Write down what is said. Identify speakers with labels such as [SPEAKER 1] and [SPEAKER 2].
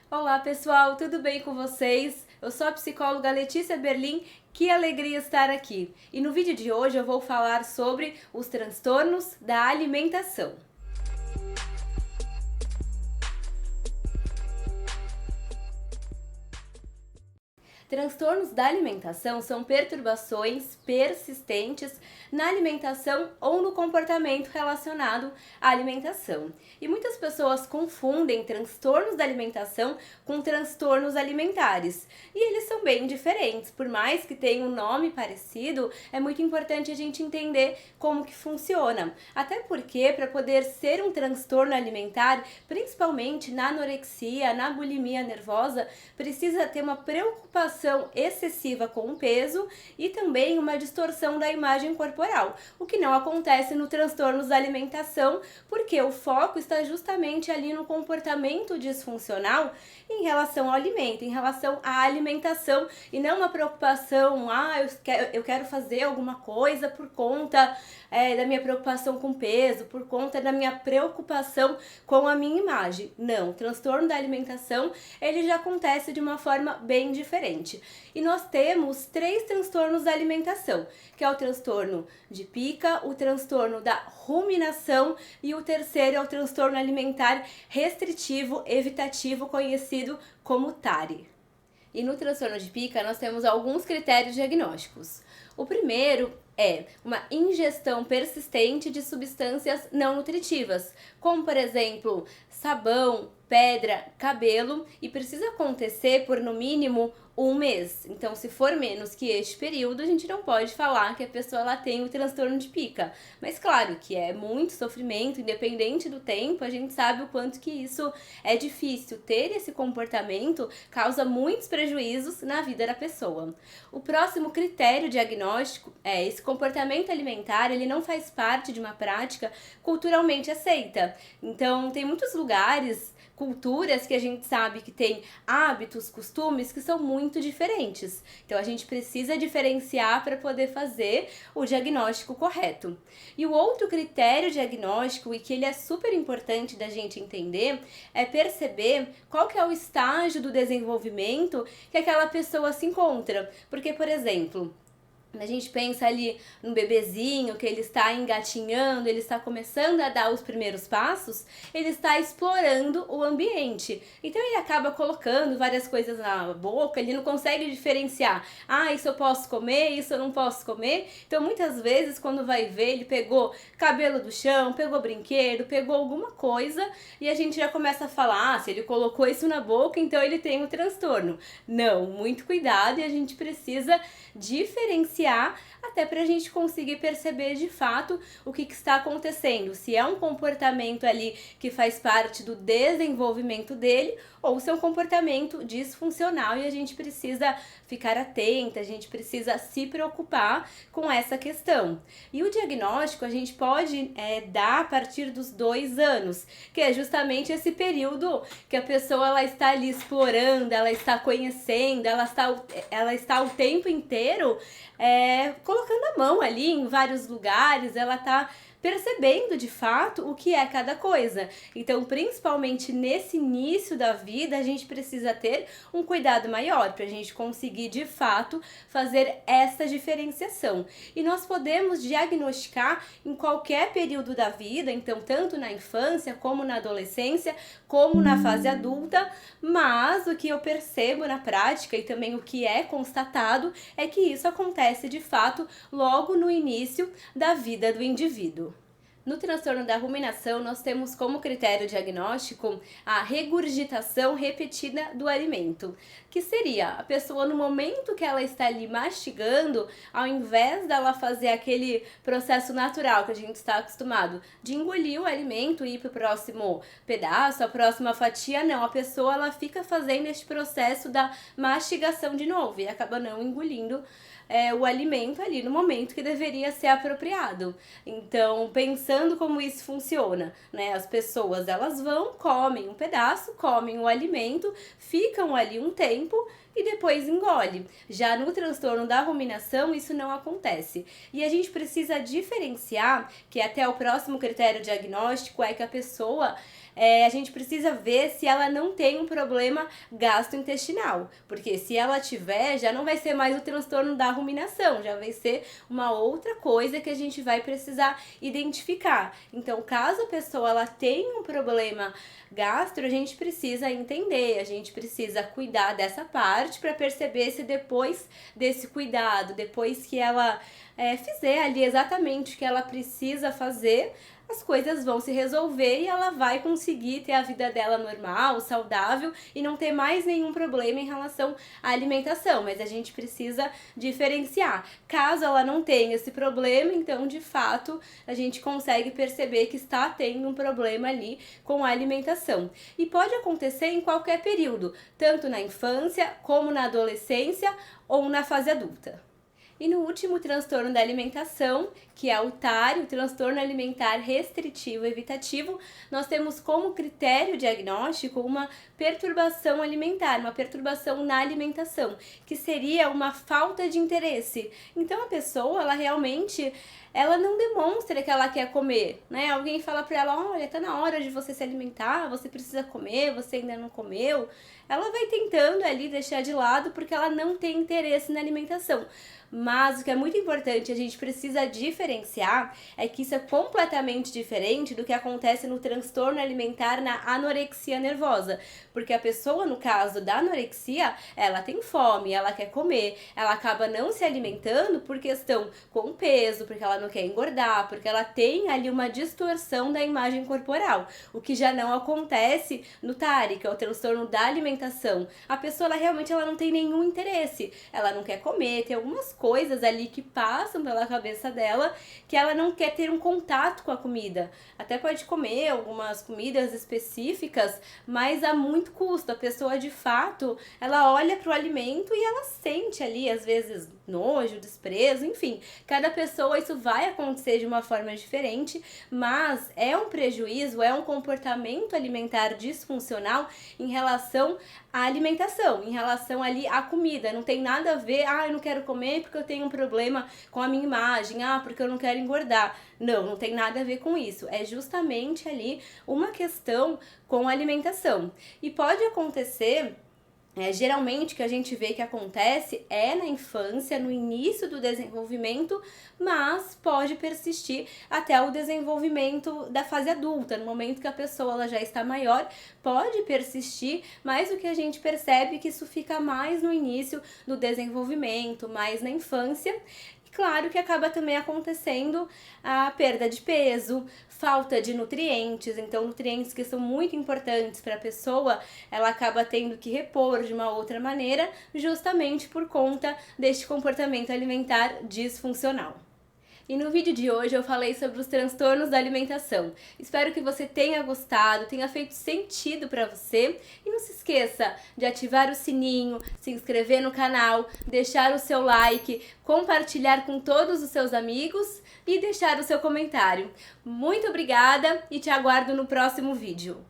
[SPEAKER 1] Olá pessoal, tudo bem com vocês? Eu sou a psicóloga Letícia Berlim, que alegria estar aqui. E no vídeo de hoje eu vou falar sobre os transtornos da alimentação. Transtornos da alimentação são perturbações persistentes na alimentação ou no comportamento relacionado à alimentação. E muitas pessoas confundem transtornos da alimentação com transtornos alimentares. E eles são bem diferentes. Por mais que tenham um nome parecido, é muito importante a gente entender como que funciona. Até porque, para poder ser um transtorno alimentar, principalmente na anorexia, na bulimia nervosa, precisa ter uma preocupação excessiva com o peso e também uma distorção da imagem corporal, o que não acontece no transtornos da alimentação, porque o foco está justamente ali no comportamento disfuncional em relação ao alimento, em relação à alimentação, e não uma preocupação, eu quero fazer alguma coisa por conta da minha preocupação com o peso, por conta da minha preocupação com a minha imagem. Não, o transtorno da alimentação, ele já acontece de uma forma bem diferente. E nós temos 3 transtornos da alimentação, que é o transtorno de pica, o transtorno da ruminação e o terceiro é o transtorno alimentar restritivo evitativo, conhecido como TARI. E no transtorno de pica nós temos alguns critérios diagnósticos. O primeiro é uma ingestão persistente de substâncias não nutritivas, como por exemplo sabão, pedra, cabelo, e precisa acontecer por no mínimo 1 mês. Então, se for menos que este período, a gente não pode falar que a pessoa ela tem o transtorno de pica. Mas claro que é muito sofrimento, independente do tempo, a gente sabe o quanto que isso é difícil. Ter esse comportamento causa muitos prejuízos na vida da pessoa. O próximo critério diagnóstico é esse comportamento alimentar, ele não faz parte de uma prática culturalmente aceita. Então, tem muitos lugares, culturas que a gente sabe que tem hábitos, costumes que são muito diferentes. Então a gente precisa diferenciar para poder fazer o diagnóstico correto. E o outro critério diagnóstico, e que ele é super importante da gente entender, é perceber qual que é o estágio do desenvolvimento que aquela pessoa se encontra. Porque, por exemplo, a gente pensa ali no bebezinho que ele está engatinhando, ele está começando a dar os primeiros passos, ele está explorando o ambiente. Então ele acaba colocando várias coisas na boca, ele não consegue diferenciar. Isso eu posso comer, isso eu não posso comer. Então muitas vezes quando vai ver, ele pegou cabelo do chão, pegou brinquedo, pegou alguma coisa e a gente já começa a falar, se ele colocou isso na boca, então ele tem um transtorno. Não, muito cuidado, e a gente precisa diferenciar até para a gente conseguir perceber de fato o que está acontecendo, se é um comportamento ali que faz parte do desenvolvimento dele ou se é um comportamento disfuncional, e a gente precisa ficar atenta, a gente precisa se preocupar com essa questão. E o diagnóstico a gente pode dar a partir dos 2 anos, que é justamente esse período que a pessoa ela está ali explorando, ela está conhecendo, ela está o tempo inteiro colocando a mão ali em vários lugares, ela está percebendo de fato o que é cada coisa. Então, principalmente nesse início da vida, a gente precisa ter um cuidado maior para a gente conseguir de fato fazer essa diferenciação. E nós podemos diagnosticar em qualquer período da vida, então tanto na infância como na adolescência, como na fase adulta, mas o que eu percebo na prática e também o que é constatado é que isso acontece de fato logo no início da vida do indivíduo. No transtorno da ruminação, nós temos como critério diagnóstico a regurgitação repetida do alimento, que seria a pessoa no momento que ela está ali mastigando, ao invés dela fazer aquele processo natural que a gente está acostumado de engolir o alimento e ir para o próximo pedaço, a próxima fatia, não, a pessoa ela fica fazendo este processo da mastigação de novo e acaba não engolindo o alimento ali no momento que deveria ser apropriado. Então, pensando como isso funciona, né? As pessoas, elas vão, comem um pedaço, comem o alimento, ficam ali um tempo e depois engole. Já no transtorno da ruminação, isso não acontece. E a gente precisa diferenciar, que até o próximo critério diagnóstico é que a pessoa a gente precisa ver se ela não tem um problema gastrointestinal, porque se ela tiver, já não vai ser mais o transtorno da ruminação, já vai ser uma outra coisa que a gente vai precisar identificar. Então, caso a pessoa ela tenha um problema gastro, a gente precisa entender, a gente precisa cuidar dessa parte para perceber se depois desse cuidado, depois que ela fizer ali exatamente o que ela precisa fazer, as coisas vão se resolver e ela vai conseguir ter a vida dela normal, saudável e não ter mais nenhum problema em relação à alimentação. Mas a gente precisa diferenciar. Caso ela não tenha esse problema, então de fato a gente consegue perceber que está tendo um problema ali com a alimentação. E pode acontecer em qualquer período, tanto na infância como na adolescência ou na fase adulta. E no último transtorno da alimentação, que é o TARI, o transtorno alimentar restritivo evitativo, nós temos como critério diagnóstico uma perturbação alimentar, uma perturbação na alimentação, que seria uma falta de interesse. Então a pessoa, ela não demonstra que ela quer comer, né? Alguém fala pra ela, olha, tá na hora de você se alimentar, você precisa comer, você ainda não comeu. Ela vai tentando ali deixar de lado porque ela não tem interesse na alimentação. Mas o que é muito importante, a gente precisa diferenciar, é que isso é completamente diferente do que acontece no transtorno alimentar na anorexia nervosa. Porque a pessoa, no caso da anorexia, ela tem fome, ela quer comer, ela acaba não se alimentando por questão com peso, porque ela não quer engordar, porque ela tem ali uma distorção da imagem corporal. O que já não acontece no TARI, que é o transtorno da alimentação. A pessoa, ela não tem nenhum interesse, ela não quer comer, tem algumas coisas ali que passam pela cabeça dela que ela não quer ter um contato com a comida. Até pode comer algumas comidas específicas, mas a muito custo. A pessoa, de fato, ela olha para o alimento e ela sente ali, às vezes, nojo, desprezo, enfim. Cada pessoa isso vai acontecer de uma forma diferente, mas é um prejuízo, é um comportamento alimentar disfuncional em relação à alimentação, em relação ali à comida. Não tem nada a ver, eu não quero comer porque eu tenho um problema com a minha imagem, porque eu não quero engordar. Não tem nada a ver com isso. É justamente ali uma questão com a alimentação. E pode acontecer, geralmente o que a gente vê que acontece é na infância, no início do desenvolvimento, mas pode persistir até o desenvolvimento da fase adulta. No momento que a pessoa ela já está maior, pode persistir, mas o que a gente percebe é que isso fica mais no início do desenvolvimento, mais na infância. Claro que acaba também acontecendo a perda de peso, falta de nutrientes, então nutrientes que são muito importantes para a pessoa, ela acaba tendo que repor de uma outra maneira, justamente por conta deste comportamento alimentar disfuncional. E no vídeo de hoje eu falei sobre os transtornos da alimentação. Espero que você tenha gostado, tenha feito sentido para você. E não se esqueça de ativar o sininho, se inscrever no canal, deixar o seu like, compartilhar com todos os seus amigos e deixar o seu comentário. Muito obrigada e te aguardo no próximo vídeo.